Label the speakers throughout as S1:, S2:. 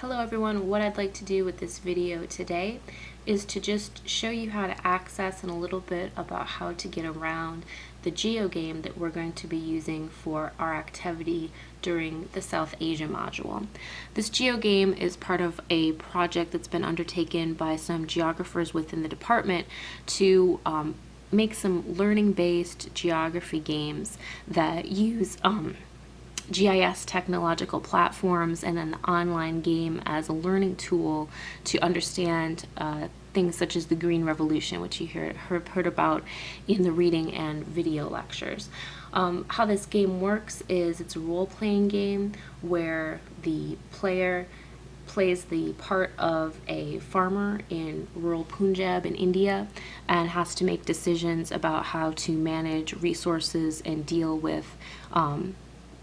S1: Hello everyone, what I'd like to do with this video today is to just show you how to access and a little bit about how to get around the GeoGame that we're going to be using for our activity during the South Asia module. This GeoGame is part of a project that's been undertaken by some geographers within the department to make some learning-based geography games that use GIS technological platforms and an online game as a learning tool to understand things such as the Green Revolution, which you heard about in the reading and video lectures. How this game works is it's a role-playing game where the player plays the part of a farmer in rural Punjab in India and has to make decisions about how to manage resources and deal with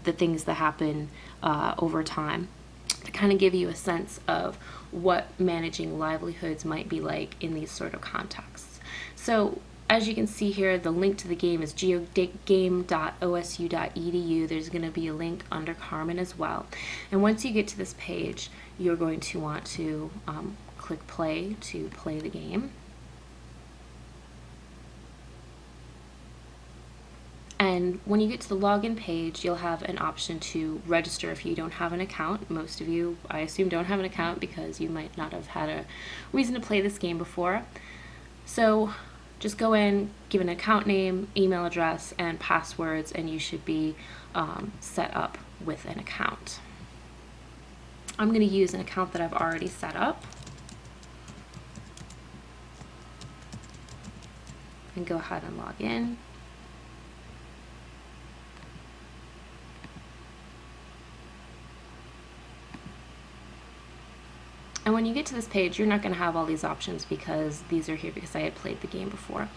S1: the things that happen over time, to kind of give you a sense of what managing livelihoods might be like in these sort of contexts. So as you can see here, the link to the game is geogame.osu.edu. There's going to be a link under Carmen as well. And once you get to this page, you're going to want to click play to play the game. And when you get to the login page, you'll have an option to register if you don't have an account. Most of you, I assume, don't have an account because you might not have had a reason to play this game before. So just go in, give an account name, email address, and passwords, and you should be set up with an account. I'm going to use an account that I've already set up. And go ahead and log in. And when you get to this page, you're not going to have all these options because these are here because I had played the game before.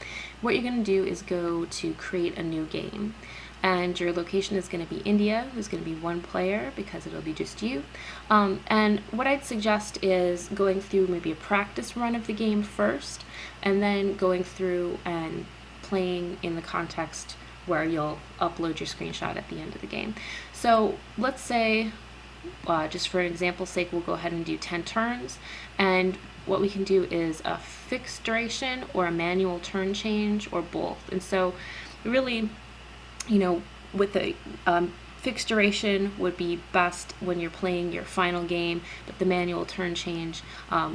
S1: What you're going to do is go to create a new game. And your location is going to be India. There's going to be one player because it'll be just you. And what I'd suggest is going through maybe a practice run of the game first, and then going through and playing in the context where you'll upload your screenshot at the end of the game. So let's say, just for an example's sake, we'll go ahead and do 10 turns, and what we can do is a fixed duration or a manual turn change or both. And so really, you know, with the fixed duration would be best when you're playing your final game, but the manual turn change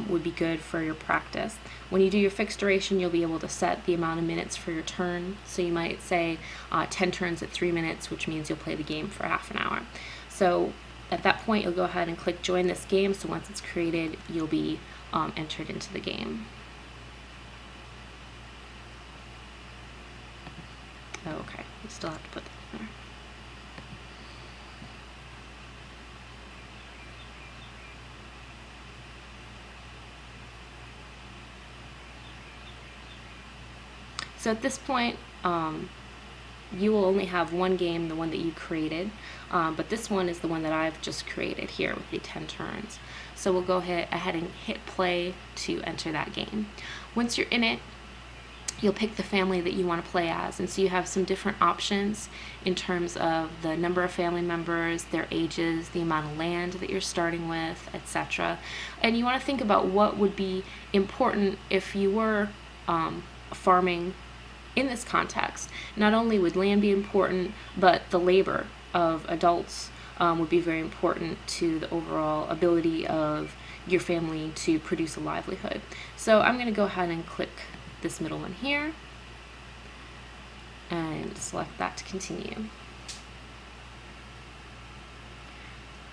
S1: would be good for your practice. When you do your fixed duration, you'll be able to set the amount of minutes for your turn. So you might say 10 turns at 3 minutes, which means you'll play the game for half an hour. So at that point, you'll go ahead and click join this game. So once it's created, you'll be entered into the game. Okay, we still have to put that there. So at this point, you will only have one game, the one that you created, but this one is the one that I've just created here with the 10 turns. So we'll go ahead and hit play to enter that game. Once you're in it, you'll pick the family that you want to play as, and so you have some different options in terms of the number of family members, their ages, the amount of land that you're starting with, etc. And you want to think about what would be important if you were farming in this context. Not only would land be important, but the labor of adults would be very important to the overall ability of your family to produce a livelihood. So I'm going to go ahead and click this middle one here and select that to continue.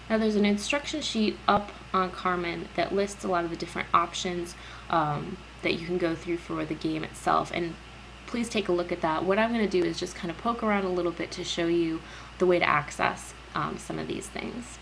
S1: Now there's an instruction sheet up on Carmen that lists a lot of the different options that you can go through for the game itself, and please take a look at that. What I'm going to do is just kind of poke around a little bit to show you the way to access some of these things.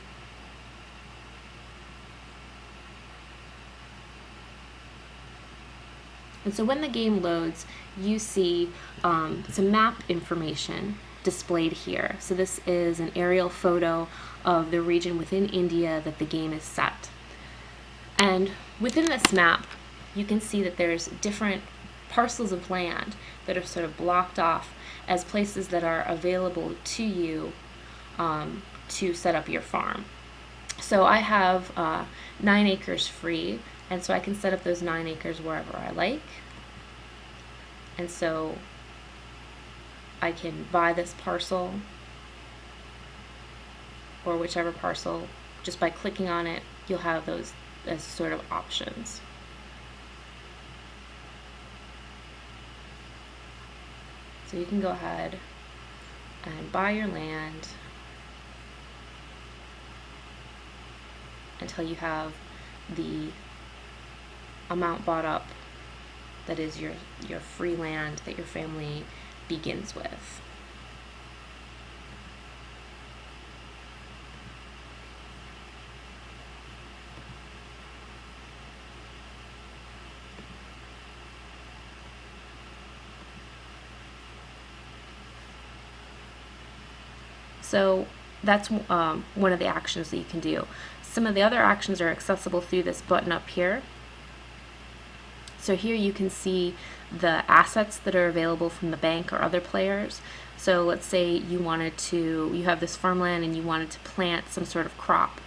S1: And so when the game loads, you see some map information displayed here. So this is an aerial photo of the region within India that the game is set. And within this map, you can see that there's different parcels of land that are sort of blocked off as places that are available to you to set up your farm. So I have 9 acres free, and so I can set up those 9 acres wherever I like. And so I can buy this parcel or whichever parcel just by clicking on it. You'll have those as sort of options. So you can go ahead and buy your land until you have the amount bought up that is your free land that your family begins with. So that's one of the actions that you can do. Some of the other actions are accessible through this button up here. So here you can see the assets that are available from the bank or other players. So let's say you have this farmland and you wanted to plant some sort of crop.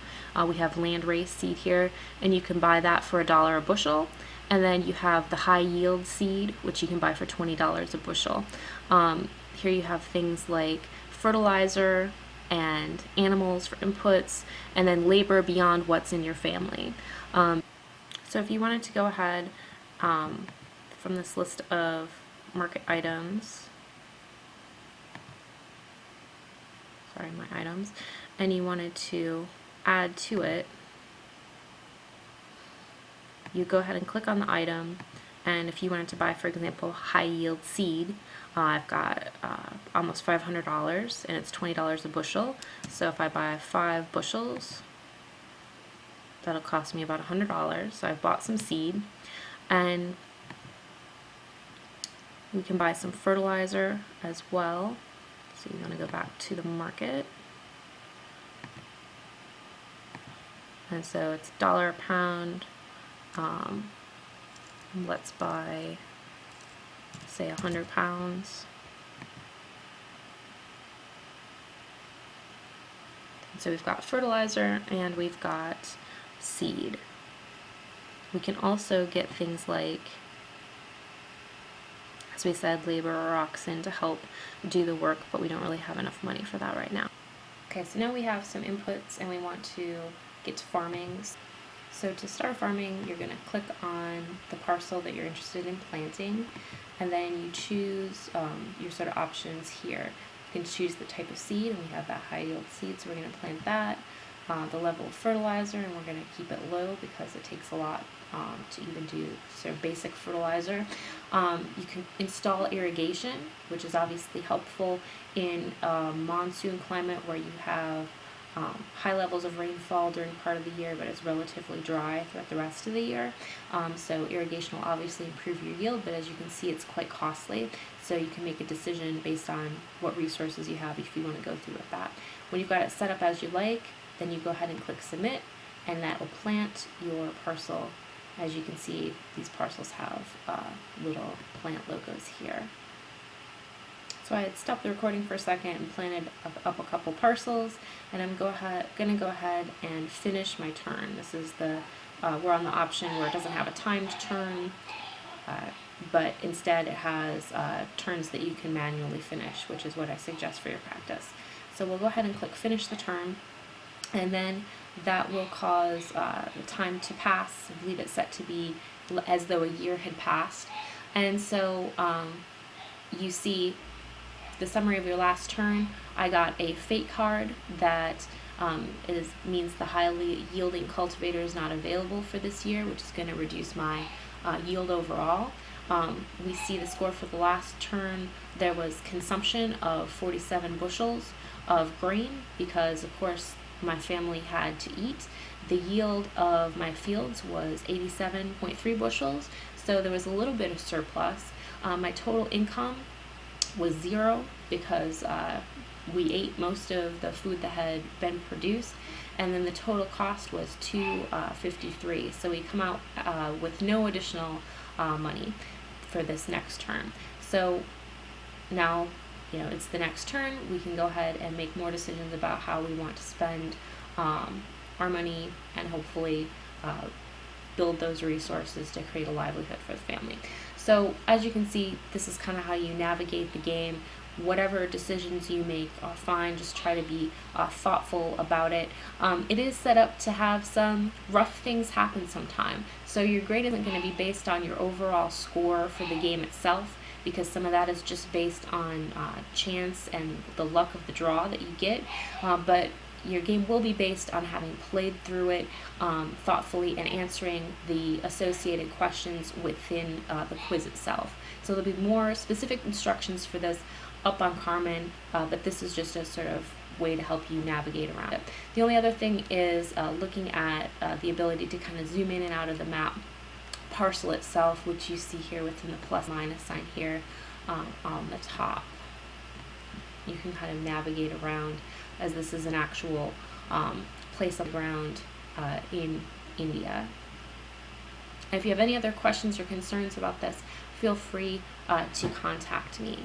S1: We have land race seed here, and you can buy that for $1 a bushel. And then you have the high yield seed, which you can buy for $20 a bushel. Here you have things like fertilizer and animals for inputs, and then labor beyond what's in your family. So if you wanted to go ahead from this list of market items, and you wanted to add to it, you go ahead and click on the item, and if you wanted to buy, for example, high yield seed, I've got almost $500 and it's $20 a bushel. So if I buy 5 bushels, that'll cost me about $100. So I've bought some seed, and we can buy some fertilizer as well. So you want to go back to the market. And so it's $1 a pound. Let's buy, say, 100 pounds. So we've got fertilizer and we've got seed. We can also get things like, as we said, labor or oxen to help do the work, but we don't really have enough money for that right now. Okay, so now we have some inputs and we want to get to farming. So to start farming, you're going to click on the parcel that you're interested in planting, and then you choose your sort of options here. You can choose the type of seed, and we have that high yield seed, so we're going to plant that. The level of fertilizer, and we're going to keep it low because it takes a lot to even do sort of basic fertilizer. You can install irrigation, which is obviously helpful in a monsoon climate where you have high levels of rainfall during part of the year, but it's relatively dry throughout the rest of the year. So irrigation will obviously improve your yield, but as you can see, it's quite costly. So you can make a decision based on what resources you have if you want to go through with that. When you've got it set up as you like, then you go ahead and click submit, and that will plant your parcel. As you can see, these parcels have little plant logos here. So I had stopped the recording for a second and planted up a couple parcels, and I'm going to go ahead and finish my turn. This is we're on the option where it doesn't have a timed turn, but instead it has turns that you can manually finish, which is what I suggest for your practice. So we'll go ahead and click finish the turn, and then that will cause the time to pass. I believe it's set to be as though a year had passed. And so you see the summary of your last turn. I got a fate card that means the highly yielding cultivator is not available for this year, which is going to reduce my yield overall. We see the score for the last turn. There was consumption of 47 bushels of grain because, of course, my family had to eat. The yield of my fields was 87.3 bushels, so there was a little bit of surplus. My total income was 0 because we ate most of the food that had been produced, and then the total cost was $253. So we come out with no additional money for this next turn. So now, it's the next turn. We can go ahead and make more decisions about how we want to spend our money and hopefully build those resources to create a livelihood for the family. So as you can see, this is kind of how you navigate the game. Whatever decisions you make are fine, just try to be thoughtful about it. It is set up to have some rough things happen sometime, so your grade isn't going to be based on your overall score for the game itself, because some of that is just based on chance and the luck of the draw that you get, but your game will be based on having played through it thoughtfully and answering the associated questions within the quiz itself. So there'll be more specific instructions for this up on Carmen, but this is just a sort of way to help you navigate around it. The only other thing is looking at the ability to kind of zoom in and out of the map parcel itself, which you see here within the plus minus sign here on the top. You can kind of navigate around, as this is an actual place on the ground in India. If you have any other questions or concerns about this, feel free to contact me.